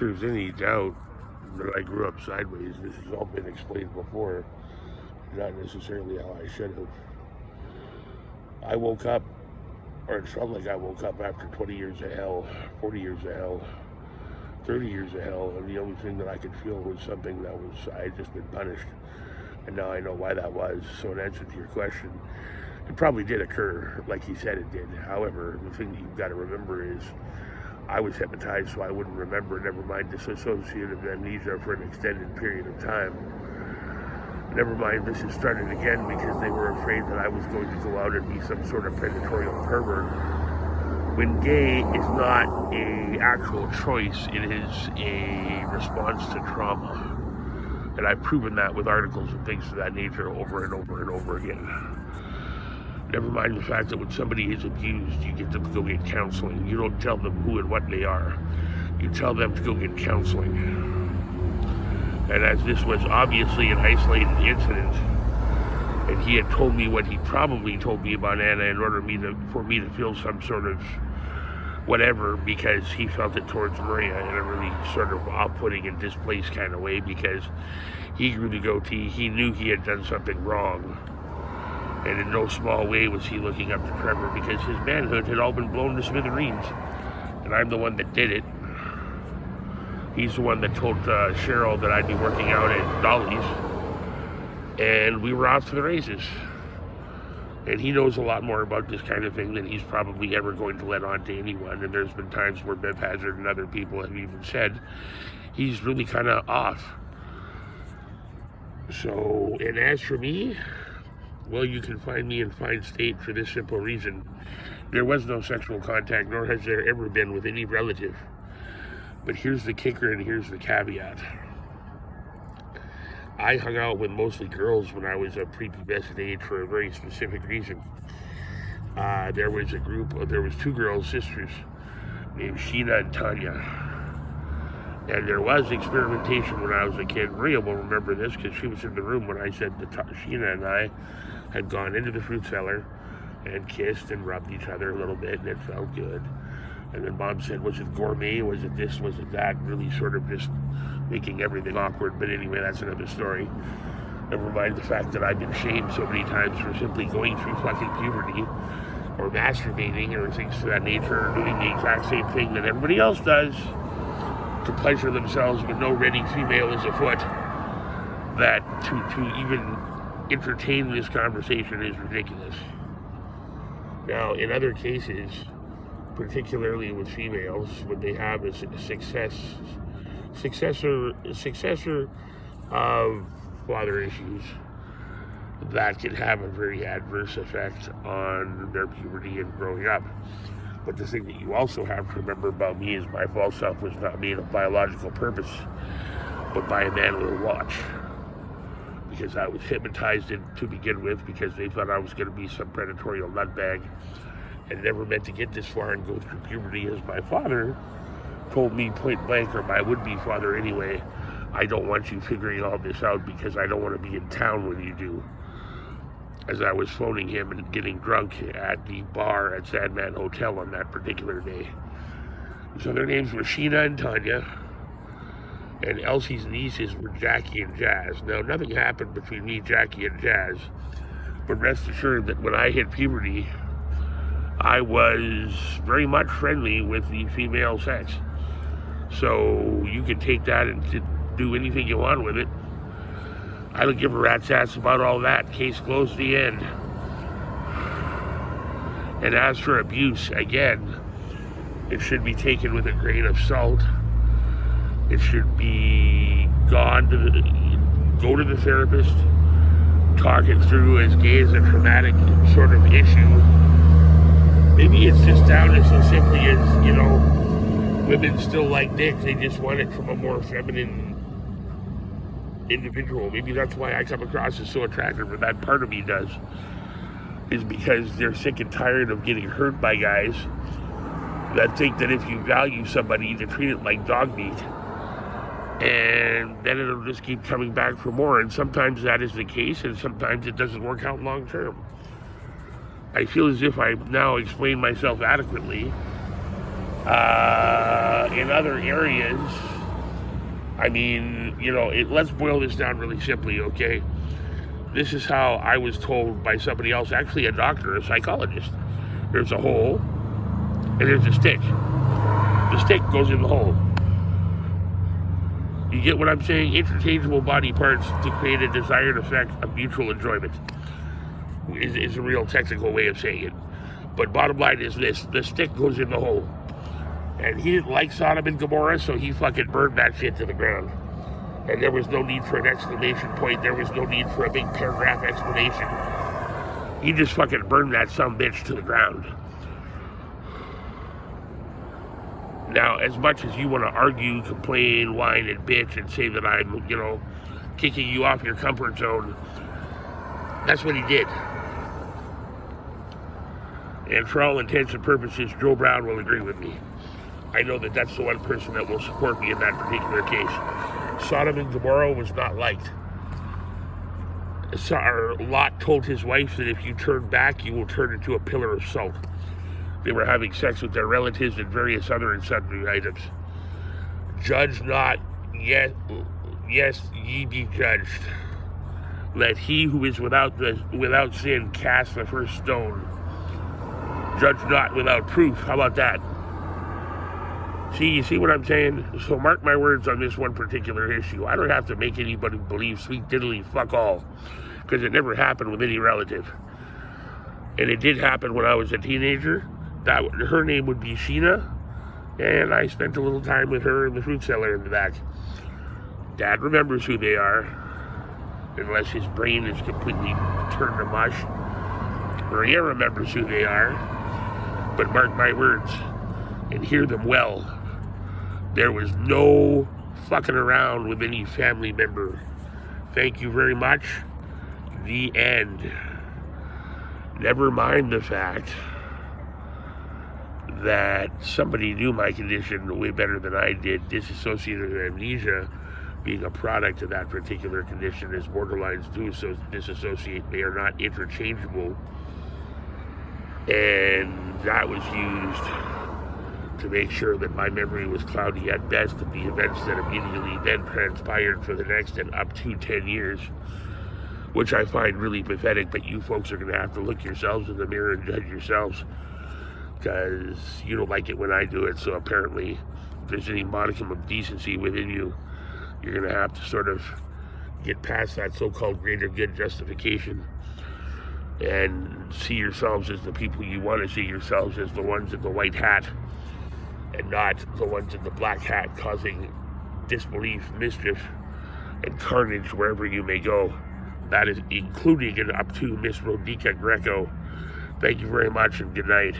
There's any doubt that I grew up sideways. This has all been explained before, not necessarily how I should have. I woke up, or it felt like I woke up after 20 years of hell, 40 years of hell, 30 years of hell, and the only thing that I could feel was something that was, I had just been punished. And now I know why that was. So in answer to your question, it probably did occur, like he said it did. However, the thing that you've got to remember is I was hypnotized, so I wouldn't remember, never mind dissociative amnesia for an extended period of time. Never mind, this has started again because they were afraid that I was going to go out and be some sort of predatory pervert. When gay is not a actual choice, it is a response to trauma. And I've proven that with articles and things of that nature over and over and over again. Never mind the fact that when somebody is abused, you get them to go get counseling. You don't tell them who and what they are. You tell them to go get counseling. And as this was obviously an isolated incident, and he had told me what he probably told me about Anna in order for me to feel some sort of whatever, because he felt it towards Maria in a really sort of off-putting and displaced kind of way, because he grew the goatee. He knew he had done something wrong. And in no small way was he looking up to Trevor, because his manhood had all been blown to smithereens. And I'm the one that did it. He's the one that told Cheryl that I'd be working out at Dolly's. And we were off to the races. And he knows a lot more about this kind of thing than he's probably ever going to let on to anyone. And there's been times where Bev Hazard and other people have even said he's really kind of off. So, and as for me, well, you can find me in fine state for this simple reason. There was no sexual contact, nor has there ever been with any relative. But here's the kicker and here's the caveat. I hung out with mostly girls when I was a prepubescent age for a very specific reason. There was two girls, sisters, named Sheena and Tanya. And there was experimentation when I was a kid. Maria will remember this because she was in the room when I said that Sheena and I had gone into the fruit cellar and kissed and rubbed each other a little bit, and it felt good. And then Mom said, was it gourmet? Was it this? Was it that? Really sort of just making everything awkward. But anyway, that's another story. Never mind the fact that I've been shamed so many times for simply going through fucking puberty or masturbating or things of that nature, or doing the exact same thing that everybody else does to pleasure themselves with no ready female is afoot. That to even entertain this conversation is ridiculous. Now, in other cases, particularly with females, when they have a successor of father issues, that can have a very adverse effect on their puberty and growing up. But the thing that you also have to remember about me is my false self was not made of biological purpose, but by a man with a watch. Because I was hypnotized to begin with, because they thought I was going to be some predatory nutbag, and never meant to get this far and go through puberty, as my father told me point blank, or my would-be father anyway, I don't want you figuring all this out because I don't want to be in town when you do. As I was phoning him and getting drunk at the bar at Sandman Hotel on that particular day. So their names were Sheena and Tanya, and Elsie's nieces were Jackie and Jazz. Now, nothing happened between me, Jackie, and Jazz, but rest assured that when I hit puberty, I was very much friendly with the female sex. So you can take that and do anything you want with it. I don't give a rat's ass about all that. Case closed, the end. And as for abuse, again, it should be taken with a grain of salt. It should be go to the therapist, talk it through, as gay as a traumatic sort of issue. Maybe it's just down as so simply as, women still like dick, they just want it from a more feminine individual. Maybe that's why I come across as so attractive, or that part of me does, is because they're sick and tired of getting hurt by guys that think that if you value somebody, you treat it like dog meat, and then it'll just keep coming back for more. And sometimes that is the case, and sometimes it doesn't work out long term. I feel as if I've now explained myself adequately. In other areas, I mean, let's boil this down really simply, okay? This is how I was told by somebody else, actually a doctor, a psychologist. There's a hole, and there's a stick. The stick goes in the hole. You get what I'm saying? Interchangeable body parts to create a desired effect of mutual enjoyment is a real technical way of saying it. But bottom line is this: the stick goes in the hole. And he didn't like Sodom and Gomorrah, so he fucking burned that shit to the ground. And there was no need for an exclamation point. There was no need for a big paragraph explanation. He just fucking burned that sumbitch to the ground. Now, as much as you want to argue, complain, whine, and bitch, and say that I'm, kicking you off your comfort zone, that's what he did. And for all intents and purposes, Joe Brown will agree with me. I know that that's the one person that will support me in that particular case. Sodom and Gomorrah was not liked. Lot told his wife that if you turn back, you will turn into a pillar of salt. They were having sex with their relatives and various other and sundry items. Judge not, yes, ye be judged. Let he who is without sin cast the first stone. Judge not without proof. How about that? You see what I'm saying? So mark my words on this one particular issue. I don't have to make anybody believe sweet diddly fuck all, because it never happened with any relative. And it did happen when I was a teenager. Her name would be Sheena, and I spent a little time with her in the fruit cellar in the back. Dad remembers who they are, unless his brain is completely turned to mush. Maria remembers who they are, but mark my words, and hear them well. There was no fucking around with any family member. Thank you very much. The end. Never mind the fact that somebody knew my condition way better than I did. Dissociative amnesia being a product of that particular condition, as borderlines do disassociate. They are not interchangeable. And that was used to make sure that my memory was cloudy at best of the events that immediately then transpired for the next and up to 10 years, which I find really pathetic. But you folks are going to have to look yourselves in the mirror and judge yourselves, because you don't like it when I do it. So apparently, if there's any modicum of decency within you, you're going to have to sort of get past that so-called greater good justification and see yourselves as the people you want to see yourselves, as the ones in the white hat, and not the ones in the black hat causing disbelief, mischief, and carnage wherever you may go. That is including and up to Miss Rodica Greco. Thank you very much, and good night.